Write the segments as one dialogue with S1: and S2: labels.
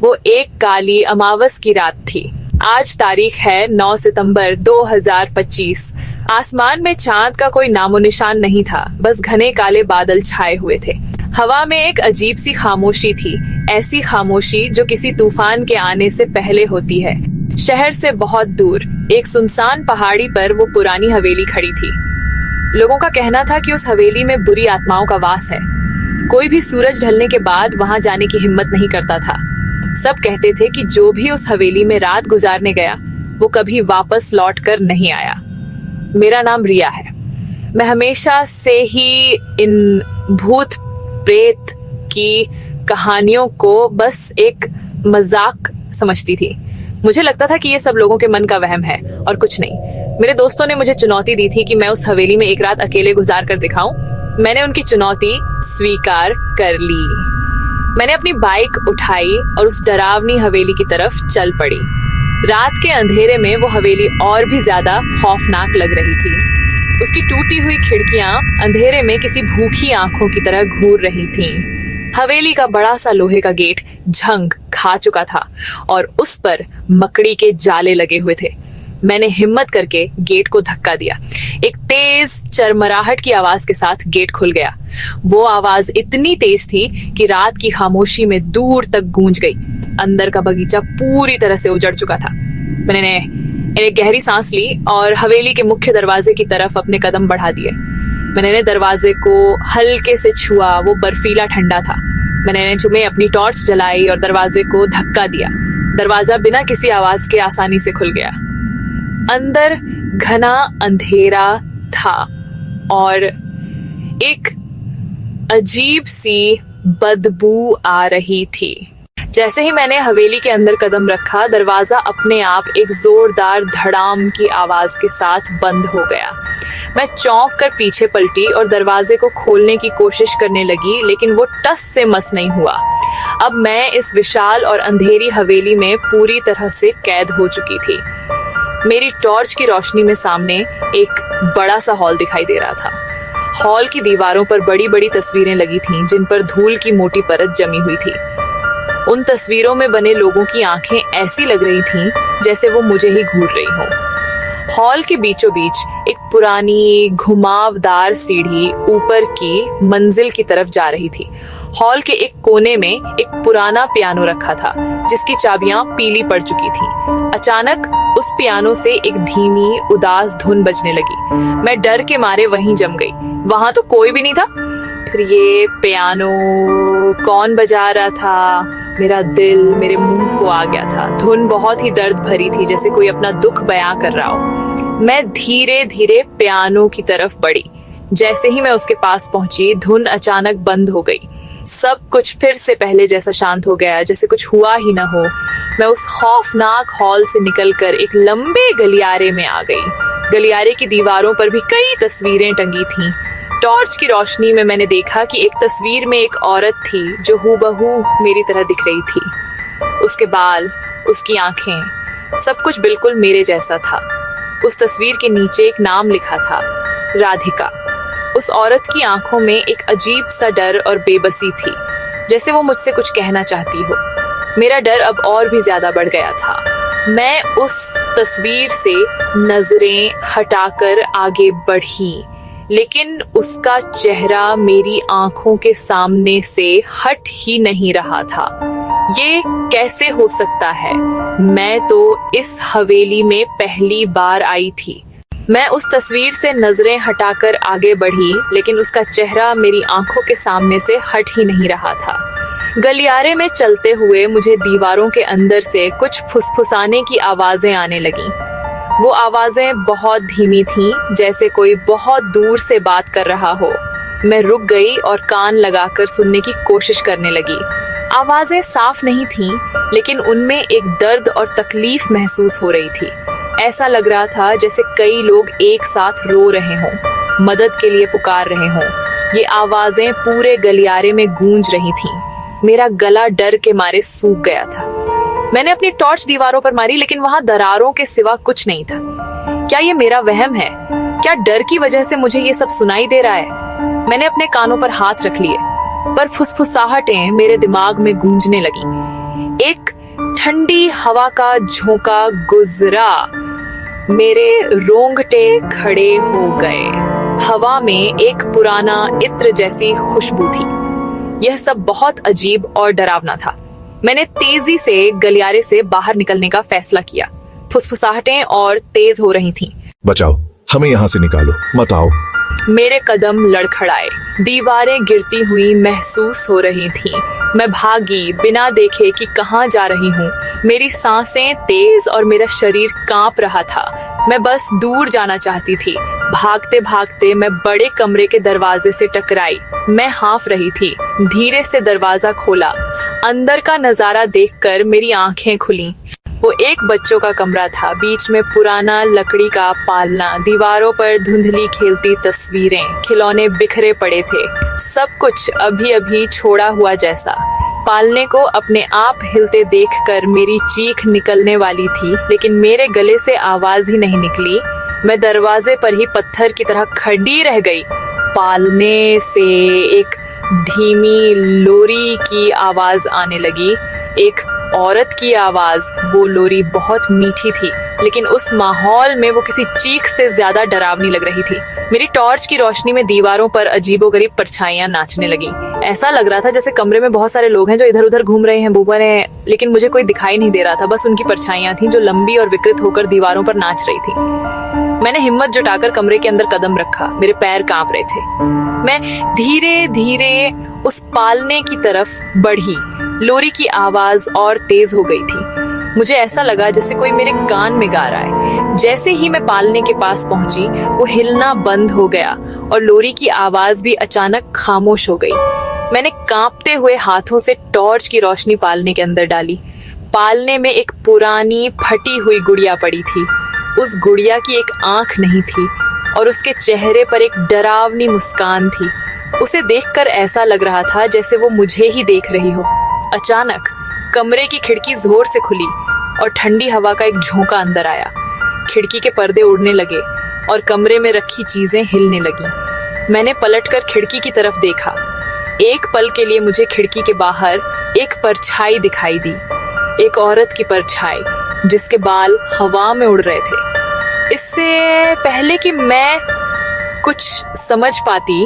S1: वो एक काली अमावस की रात थी। आज तारीख है 9 सितंबर 2025। आसमान में चांद का कोई नामो निशान नहीं था, बस घने काले बादल छाए हुए थे। हवा में एक अजीब सी खामोशी थी, ऐसी खामोशी जो किसी तूफान के आने से पहले होती है। शहर से बहुत दूर एक सुनसान पहाड़ी पर वो पुरानी हवेली खड़ी थी। लोगों का कहना था कि उस हवेली में बुरी आत्माओं का वास है। कोई भी सूरज ढलने के बाद वहां जाने की हिम्मत नहीं करता था। सब कहते थे कि जो भी उस हवेली में रात गुजारने गया वो कभी वापस लौट कर नहीं आया। मेरा नाम रिया है। मैं हमेशा से ही इन भूत प्रेत की कहानियों को बस एक मजाक समझती थी। मुझे लगता था कि ये सब लोगों के मन का वहम है और कुछ नहीं। मेरे दोस्तों ने मुझे चुनौती दी थी कि मैं उस हवेली में एक रात अकेले गुजार कर दिखाऊं। मैंने उनकी चुनौती स्वीकार कर ली। मैंने अपनी बाइक उठाई और उस डरावनी हवेली की तरफ चल पड़ी। रात के अंधेरे में वो हवेली और भी ज्यादा खौफनाक लग रही थी। उसकी टूटी हुई खिड़कियां अंधेरे में किसी भूखी आंखों की तरह घूर रही थीं। हवेली का बड़ा सा लोहे का गेट झंग खा चुका था और उस पर मकड़ी के जाले लगे हुए थे। मैंने हिम्मत करके गेट को धक्का दिया। एक तेज चरमराहट की आवाज के साथ गेट खुल गया। वो आवाज इतनी तेज थी कि रात की खामोशी में दूर तक गूंज गई। अंदर का बगीचा पूरी तरह से उजड़ चुका था। मैंने एक गहरी सांस ली और हवेली के मुख्य दरवाजे की तरफ अपने कदम बढ़ा दिए। मैंने दरवाजे को हल्के से छुआ। वो बर्फीला ठंडा था। मैंने चुमे अपनी टॉर्च जलाई और दरवाजे को धक्का दिया। दरवाजा बिना किसी आवाज के आसानी से खुल गया। अंदर घना अंधेरा था और एक अजीब सी बदबू आ रही थी। जैसे ही मैंने हवेली के अंदर कदम रखा, दरवाजा अपने आप एक जोरदार धड़ाम की आवाज के साथ बंद हो गया। मैं चौंक कर पीछे पलटी और दरवाजे को खोलने की कोशिश करने लगी, लेकिन वो टस से मस नहीं हुआ। अब मैं इस विशाल और अंधेरी हवेली में पूरी तरह से कैद हो चुकी थी। मेरी टॉर्च की रोशनी में सामने एक बड़ा सा हॉल दिखाई दे रहा था। हॉल की दीवारों पर बड़ी बड़ी तस्वीरें लगी थीं, जिन पर धूल की मोटी परत जमी हुई थी। उन तस्वीरों में बने लोगों की आंखें ऐसी लग रही थीं जैसे वो मुझे ही घूर रही हों। हॉल के बीचों बीच एक पुरानी घुमावदार सीढ़ी ऊपर की मंजिल की तरफ जा रही थी। हॉल के एक कोने में एक पुराना पियानो रखा था, जिसकी चाबियां पीली पड़ चुकी थीं। अचानक उस पियानो से एक धीमी उदास धुन बजने लगी। मैं डर के मारे वहीं जम गई। वहां तो कोई भी नहीं था। फिर ये पियानो कौन बजा रहा था? मेरा दिल मेरे मुंह को आ गया था। धुन बहुत ही दर्द भरी थी, जैसे कोई अपना दुख बयां कर रहा हो। मैं धीरे धीरे पियानो की तरफ बढ़ी। जैसे ही मैं उसके पास पहुंची, धुन अचानक बंद हो गई। सब कुछ फिर से पहले जैसा शांत हो गया, जैसे कुछ हुआ ही ना हो। मैं उस खौफनाक हॉल से निकलकर एक लंबे गलियारे में आ गई। गलियारे की दीवारों पर भी कई तस्वीरें टंगी थीं। टॉर्च की रोशनी में मैंने देखा कि एक तस्वीर में एक औरत थी जो हूबहू मेरी तरह दिख रही थी। उसके बाल, उसकी आंखें, सब कुछ बिल्कुल मेरे जैसा था। उस तस्वीर के नीचे एक नाम लिखा था, राधिका। उस औरत की आंखों में एक अजीब सा डर और बेबसी थी, जैसे वो मुझसे कुछ कहना चाहती हो। मेरा डर अब और भी ज्यादा बढ़ गया था। मैं उस तस्वीर से नजरें हटाकर आगे बढ़ी, लेकिन उसका चेहरा मेरी आंखों के सामने से हट ही नहीं रहा था। ये कैसे हो सकता है? मैं तो इस हवेली में पहली बार आई थी। मैं उस तस्वीर से नजरें हटाकर आगे बढ़ी, लेकिन उसका चेहरा मेरी आंखों के सामने से हट ही नहीं रहा था। गलियारे में चलते हुए मुझे दीवारों के अंदर से कुछ फुसफुसाने की आवाजें आने लगीं। वो आवाजें बहुत धीमी थीं, जैसे कोई बहुत दूर से बात कर रहा हो। मैं रुक गई और कान लगाकर सुनने की कोशिश करने लगी। आवाजें साफ नहीं थीं, लेकिन उनमें एक दर्द और तकलीफ महसूस हो रही थी। ऐसा लग रहा था जैसे कई लोग एक साथ रो रहे हों, मदद के लिए पुकार रहे हों। ये आवाजें पूरे गलियारे में गूंज रही थीं। मेरा गला डर के मारे सूख गया था। मैंने अपनी टॉर्च दीवारों पर मारी, लेकिन वहां दरारों के सिवा कुछ नहीं था। क्या ये मेरा वहम है? क्या डर की वजह से मुझे ये सब सुनाई दे रहा है? मैंने अपने कानों पर हाथ रख लिए, पर फुसफुसाहटें मेरे दिमाग में गूंजने लगी। एक हवा का झोंका गुजरा, मेरे रोंगटे खड़े हो गए। हवा में एक पुराना इत्र जैसी खुशबू थी। यह सब बहुत अजीब और डरावना था। मैंने तेजी से गलियारे से बाहर निकलने का फैसला किया। फुसफुसाहटें और तेज हो रही थीं।
S2: बचाओ, हमें यहाँ से निकालो, मत आओ।
S1: मेरे कदम लड़खड़ाए, दीवारें गिरती हुई महसूस हो रही थीं। मैं भागी बिना देखे कि कहाँ जा रही हूँ। मेरी सांसें तेज और मेरा शरीर कांप रहा था। मैं बस दूर जाना चाहती थी। भागते भागते मैं बड़े कमरे के दरवाजे से टकराई। मैं हाँफ रही थी। धीरे से दरवाजा खोला। अंदर का नजारा देखकर मेरी आंखें खुलीं। वो एक बच्चों का कमरा था। बीच में पुराना लकड़ी का पालना, दीवारों पर धुंधली खेलती तस्वीरें, खिलौने बिखरे पड़े थे। सब कुछ अभी अभी छोड़ा हुआ जैसा। पालने को अपने आप हिलते देखकर मेरी चीख निकलने वाली थी, लेकिन मेरे गले से आवाज ही नहीं निकली। मैं दरवाजे पर ही पत्थर की तरह खड़ी रह गई। पालने से एक धीमी लोरी की आवाज आने लगी, एक औरत की आवाज। वो लोरी बहुत मीठी थी, लेकिन उस माहौल में वो किसी चीख से ज्यादा डरावनी लग रही थी। मेरी टॉर्च की रोशनी में दीवारों पर अजीबोगरीब परछाइयां नाचने लगी। ऐसा लग रहा था जैसे कमरे में बहुत सारे लोग हैं जो इधर उधर घूम रहे हैं बुआ ने, लेकिन मुझे कोई दिखाई नहीं दे रहा था। बस उनकी परछाइयां थीं जो लंबी और विकृत होकर दीवारों पर नाच रही थी। मैंने हिम्मत जुटाकर कमरे के अंदर कदम रखा। मेरे पैर कांप रहे थे। मैं धीरे धीरे उस पालने की तरफ बढ़ी। लोरी की आवाज और तेज हो गई थी। मुझे ऐसा लगा जैसे कोई मेरे कान में गा रहा है। जैसे ही मैं पालने के पास पहुंची, वो हिलना बंद हो गया और लोरी की आवाज भी अचानक खामोश हो गई। मैंने कांपते हुए हाथों से टॉर्च की रोशनी पालने के अंदर डाली। पालने में एक पुरानी फटी हुई गुड़िया पड़ी थी। उस गुड़िया की एक आंख नहीं थी और उसके चेहरे पर एक डरावनी मुस्कान थी। उसे देखकर ऐसा लग रहा था जैसे वो मुझे ही देख रही हो। अचानक कमरे की खिड़की जोर से खुली और ठंडी हवा का एक झोंका अंदर आया। खिड़की के पर्दे उड़ने लगे और कमरे में रखी चीजें हिलने लगीं। मैंने पलटकर खिड़की की तरफ देखा। एक पल के लिए मुझे खिड़की के बाहर एक परछाई दिखाई दी, एक औरत की परछाई जिसके बाल हवा में उड़ रहे थे। इससे पहले कि मैं कुछ समझ पाती,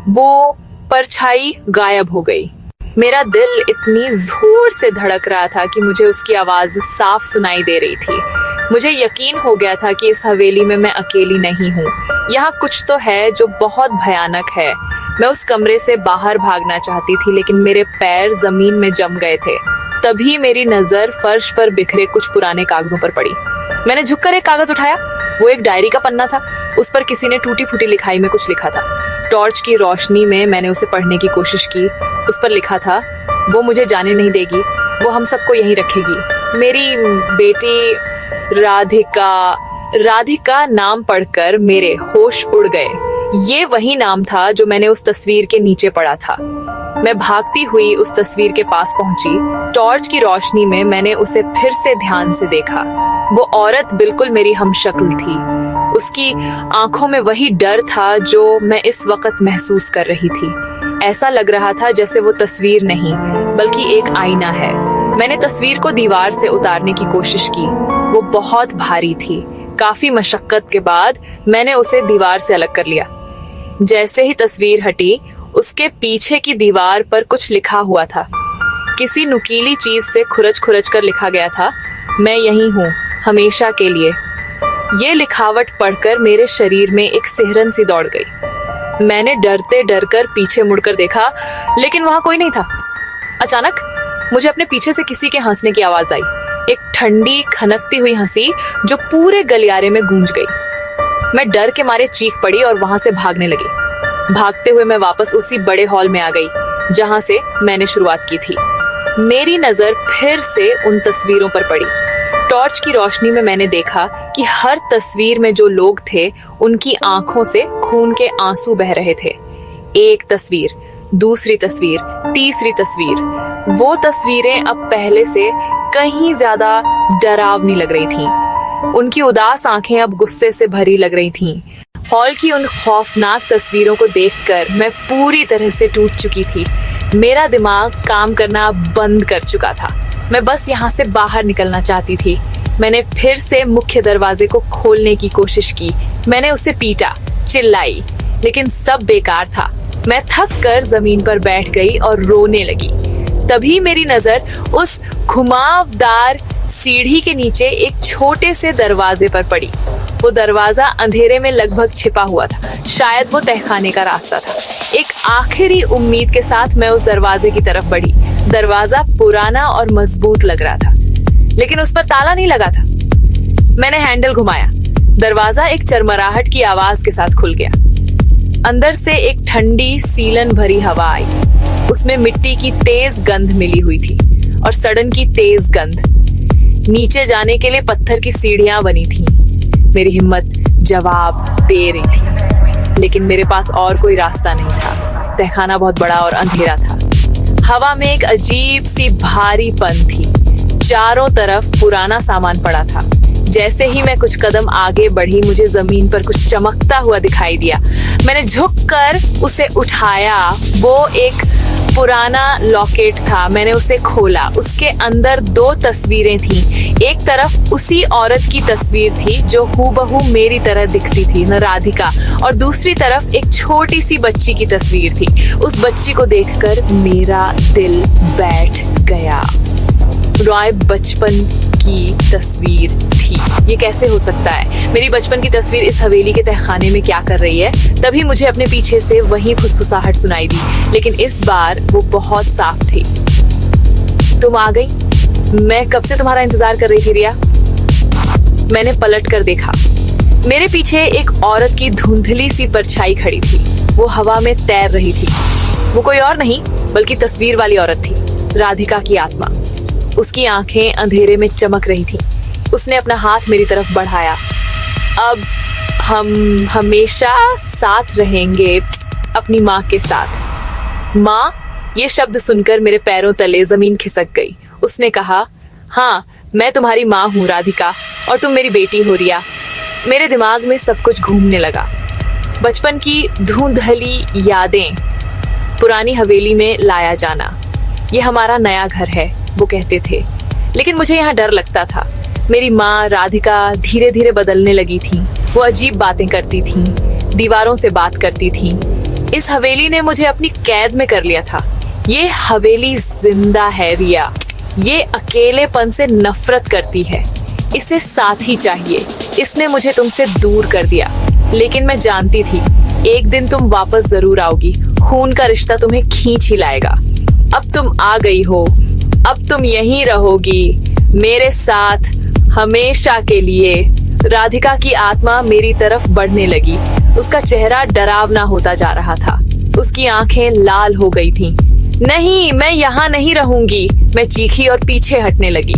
S1: वो परछाई गायब हो गई। मेरा दिल इतनी जोर से धड़क रहा था कि मुझे उसकी आवाज साफ सुनाई दे रही थी। मुझे यकीन हो गया था कि इस हवेली में मैं अकेली नहीं हूँ। यहाँ कुछ तो है जो बहुत भयानक है। मैं उस कमरे से बाहर भागना चाहती थी, लेकिन मेरे पैर जमीन में जम गए थे। तभी मेरी नजर फर्श पर बिखरे कुछ पुराने कागजों पर पड़ी। मैंने झुककर एक कागज उठाया। वो एक डायरी का पन्ना था। उस पर किसी ने टूटी फूटी लिखाई में कुछ लिखा था। टॉर्च की रोशनी में मैंने उसे पढ़ने की कोशिश की। उस पर लिखा था, वो मुझे जाने नहीं देगी, वो हम सबको यहीं रखेगी। मेरी बेटी राधिका नाम पढ़कर मेरे होश उड़ गए। ये वही नाम था जो मैंने उस तस्वीर के नीचे पढ़ा था। मैं भागती हुई उस तस्वीर के पास पहुंची। टॉर्च की रोशनी में मैंने उसे फिर से ध्यान से देखा। वो औरत बिल्कुल मेरी हमशक्ल थी। उसकी आंखों में वही डर था जो मैं इस वक्त महसूस कर रही थी। ऐसा लग रहा था जैसे वो तस्वीर नहीं बल्कि एक आईना है। मैंने तस्वीर को दीवार से उतारने की कोशिश की। वो बहुत भारी थी। काफी मशक्कत के बाद मैंने उसे दीवार से अलग कर लिया। जैसे ही तस्वीर हटी, उसके पीछे की दीवार पर कुछ लिखा हुआ था। किसी नुकीली चीज से खुरच खुरच कर लिखा गया था, मैं यही हूँ हमेशा के लिए। ये लिखावट पढ़कर मेरे शरीर में एक सिहरन सी दौड़ गई। मैंने डरते डरकर पीछे मुड़कर देखा, लेकिन वहां कोई नहीं था। अचानक मुझे अपने पीछे से किसी के हंसने की आवाज आई। एक ठंडी खनकती हुई हंसी जो पूरे गलियारे में गूंज गई। मैं डर के मारे चीख पड़ी और वहां से भागने लगी। भागते हुए मैं वापस उसी बड़े हॉल में आ गई जहां से मैंने शुरुआत की थी। मेरी नजर फिर से उन तस्वीरों पर पड़ी। टॉर्च की रोशनी में मैंने देखा कि हर तस्वीर में जो लोग थे, उनकी आंखों से खून के आंसू बह रहे थे। एक तस्वीर, दूसरी तस्वीर, तीसरी तस्वीर। वो तस्वीरें अब पहले से कहीं ज्यादा डरावनी लग रही थीं। उनकी उदास आंखें अब गुस्से से भरी लग रही थीं। हॉल की उन खौफनाक तस्वीरों को देखकर मैं पूरी तरह से टूट चुकी थी। मेरा दिमाग काम करना बंद कर चुका था। मैं बस यहाँ से बाहर निकलना चाहती थी। मैंने फिर से मुख्य दरवाजे को खोलने की कोशिश की। मैंने उसे पीटा, चिल्लाई, लेकिन सब बेकार था। मैं थक कर जमीन पर बैठ गई और रोने लगी। तभी मेरी नजर उस घुमावदार सीढ़ी के नीचे एक छोटे से दरवाजे पर पड़ी। वो दरवाजा अंधेरे में लगभग छिपा हुआ था। शायद वो तहखाने का रास्ता था। एक आखिरी उम्मीद के साथ मैं उस दरवाजे की तरफ बढ़ी। दरवाजा पुराना और मजबूत लग रहा था, लेकिन उस पर ताला नहीं लगा था। मैंने हैंडल घुमाया। दरवाजा एक चरमराहट की आवाज के साथ खुल गया। अंदर से एक ठंडी सीलन भरी हवा आई। उसमें मिट्टी की तेज गंध मिली हुई थी और सड़न की तेज गंध। नीचे जाने के लिए पत्थर की सीढ़ियां बनी थीं। मेरी हिम्मत जवाब दे रही थी, लेकिन मेरे पास और कोई रास्ता नहीं था। तहखाना बहुत बड़ा और अंधेरा था। हवा में एक अजीब सी भारीपन थी। चारों तरफ पुराना सामान पड़ा था। जैसे ही मैं कुछ कदम आगे बढ़ी, मुझे जमीन पर कुछ चमकता हुआ दिखाई दिया। मैंने झुककर उसे उठाया। वो एक पुराना लॉकेट था। मैंने उसे खोला। उसके अंदर 2 तस्वीरें थीं। एक तरफ उसी औरत की तस्वीर थी जो हूबहू मेरी तरह दिखती थी, न राधिका, और दूसरी तरफ एक छोटी सी बच्ची की तस्वीर थी। उस बच्ची को देखकर मेरा दिल बैठ गया। रॉय बचपन की तस्वीर थी। ये कैसे हो सकता है? मेरी बचपन की तस्वीर इस हवेली के तहखाने में क्या कर रही है? तभी मुझे अपने पीछे से वही फुसफुसाहट सुनाई दी, लेकिन इस बार वो बहुत साफ थी। तुम आ गई? मैं कब से तुम्हारा इंतजार कर रही थी, रिया। मैंने पलट कर देखा। मेरे पीछे एक औरत की धुंधली सी परछाई खड़ी थी। वो हवा में तैर रही थी। वो कोई और नहीं बल्कि तस्वीर वाली औरत थी, राधिका की आत्मा। उसकी आंखें अंधेरे में चमक रही थीं। उसने अपना हाथ मेरी तरफ बढ़ाया। अब हम हमेशा साथ रहेंगे, अपनी माँ के साथ। माँ, ये शब्द सुनकर मेरे पैरों तले जमीन खिसक गई। उसने कहा, हाँ, मैं तुम्हारी माँ हूँ राधिका, और तुम मेरी बेटी हो, रिया। मेरे दिमाग में सब कुछ घूमने लगा। बचपन की धुंधली यादें, पुरानी हवेली में लाया जाना। ये हमारा नया घर है, वो कहते थे, लेकिन मुझे यहाँ डर लगता था। मेरी माँ राधिका धीरे धीरे बदलने लगी थी। वो अजीब बातें करती थी, दीवारों से बात करती थी। इस हवेली ने मुझे अपनी कैद में कर लिया था। ये हवेली जिंदा है, रिया। ये अकेलेपन से नफरत करती है। इसे साथी चाहिए। इसने मुझे तुमसे दूर कर दिया, लेकिन मैं जानती थी एक दिन तुम वापस जरूर आओगी। खून का रिश्ता तुम्हें खींच ही लाएगा। अब तुम आ गई हो। अब तुम यहीं रहोगी मेरे साथ हमेशा के लिए। राधिका की आत्मा मेरी तरफ बढ़ने लगी। उसका चेहरा डरावना होता जा रहा था। उसकी आंखें लाल हो गई थीं। नहीं, मैं यहाँ नहीं रहूंगी। मैं चीखी और पीछे हटने लगी।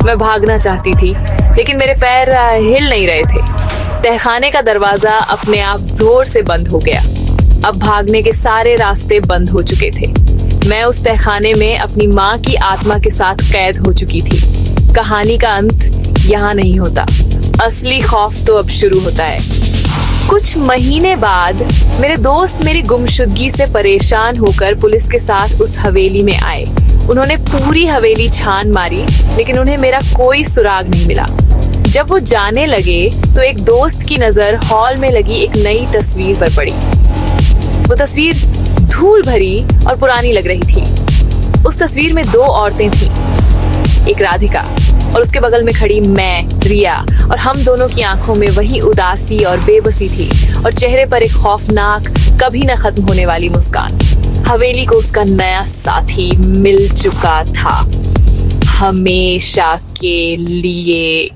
S1: मैं भागना चाहती थी, लेकिन मेरे पैर हिल नहीं रहे थे। तहखाने का दरवाजा अपने आप जोर से बंद हो गया। अब भागने के सारे रास्ते बंद हो चुके थे। मैं उस तहखाने में अपनी माँ की आत्मा के साथ कैद हो चुकी थी। कहानी का अंत यहाँ नहीं होता। असली खौफ तो अब शुरू होता है। कुछ महीने बाद मेरे दोस्त मेरी गुमशुदगी से परेशान होकर पुलिस के साथ उस हवेली में आए। उन्होंने पूरी हवेली छान मारी, लेकिन उन्हें मेरा कोई सुराग नहीं मिला। जब वो जाने लगे तो एक दोस्त की नजर हॉल में लगी एक नई तस्वीर पर पड़ी। वो तस्वीर धूल भरी और पुरानी लग रही थी। उस तस्वीर में 2 औरतें थीं, एक राधिका और उसके बगल में खड़ी मैं, रिया, और हम दोनों की आंखों में वही उदासी और बेबसी थी, और चेहरे पर एक खौफनाक, कभी न खत्म होने वाली मुस्कान। हवेली को उसका नया साथी मिल चुका था, हमेशा के लिए।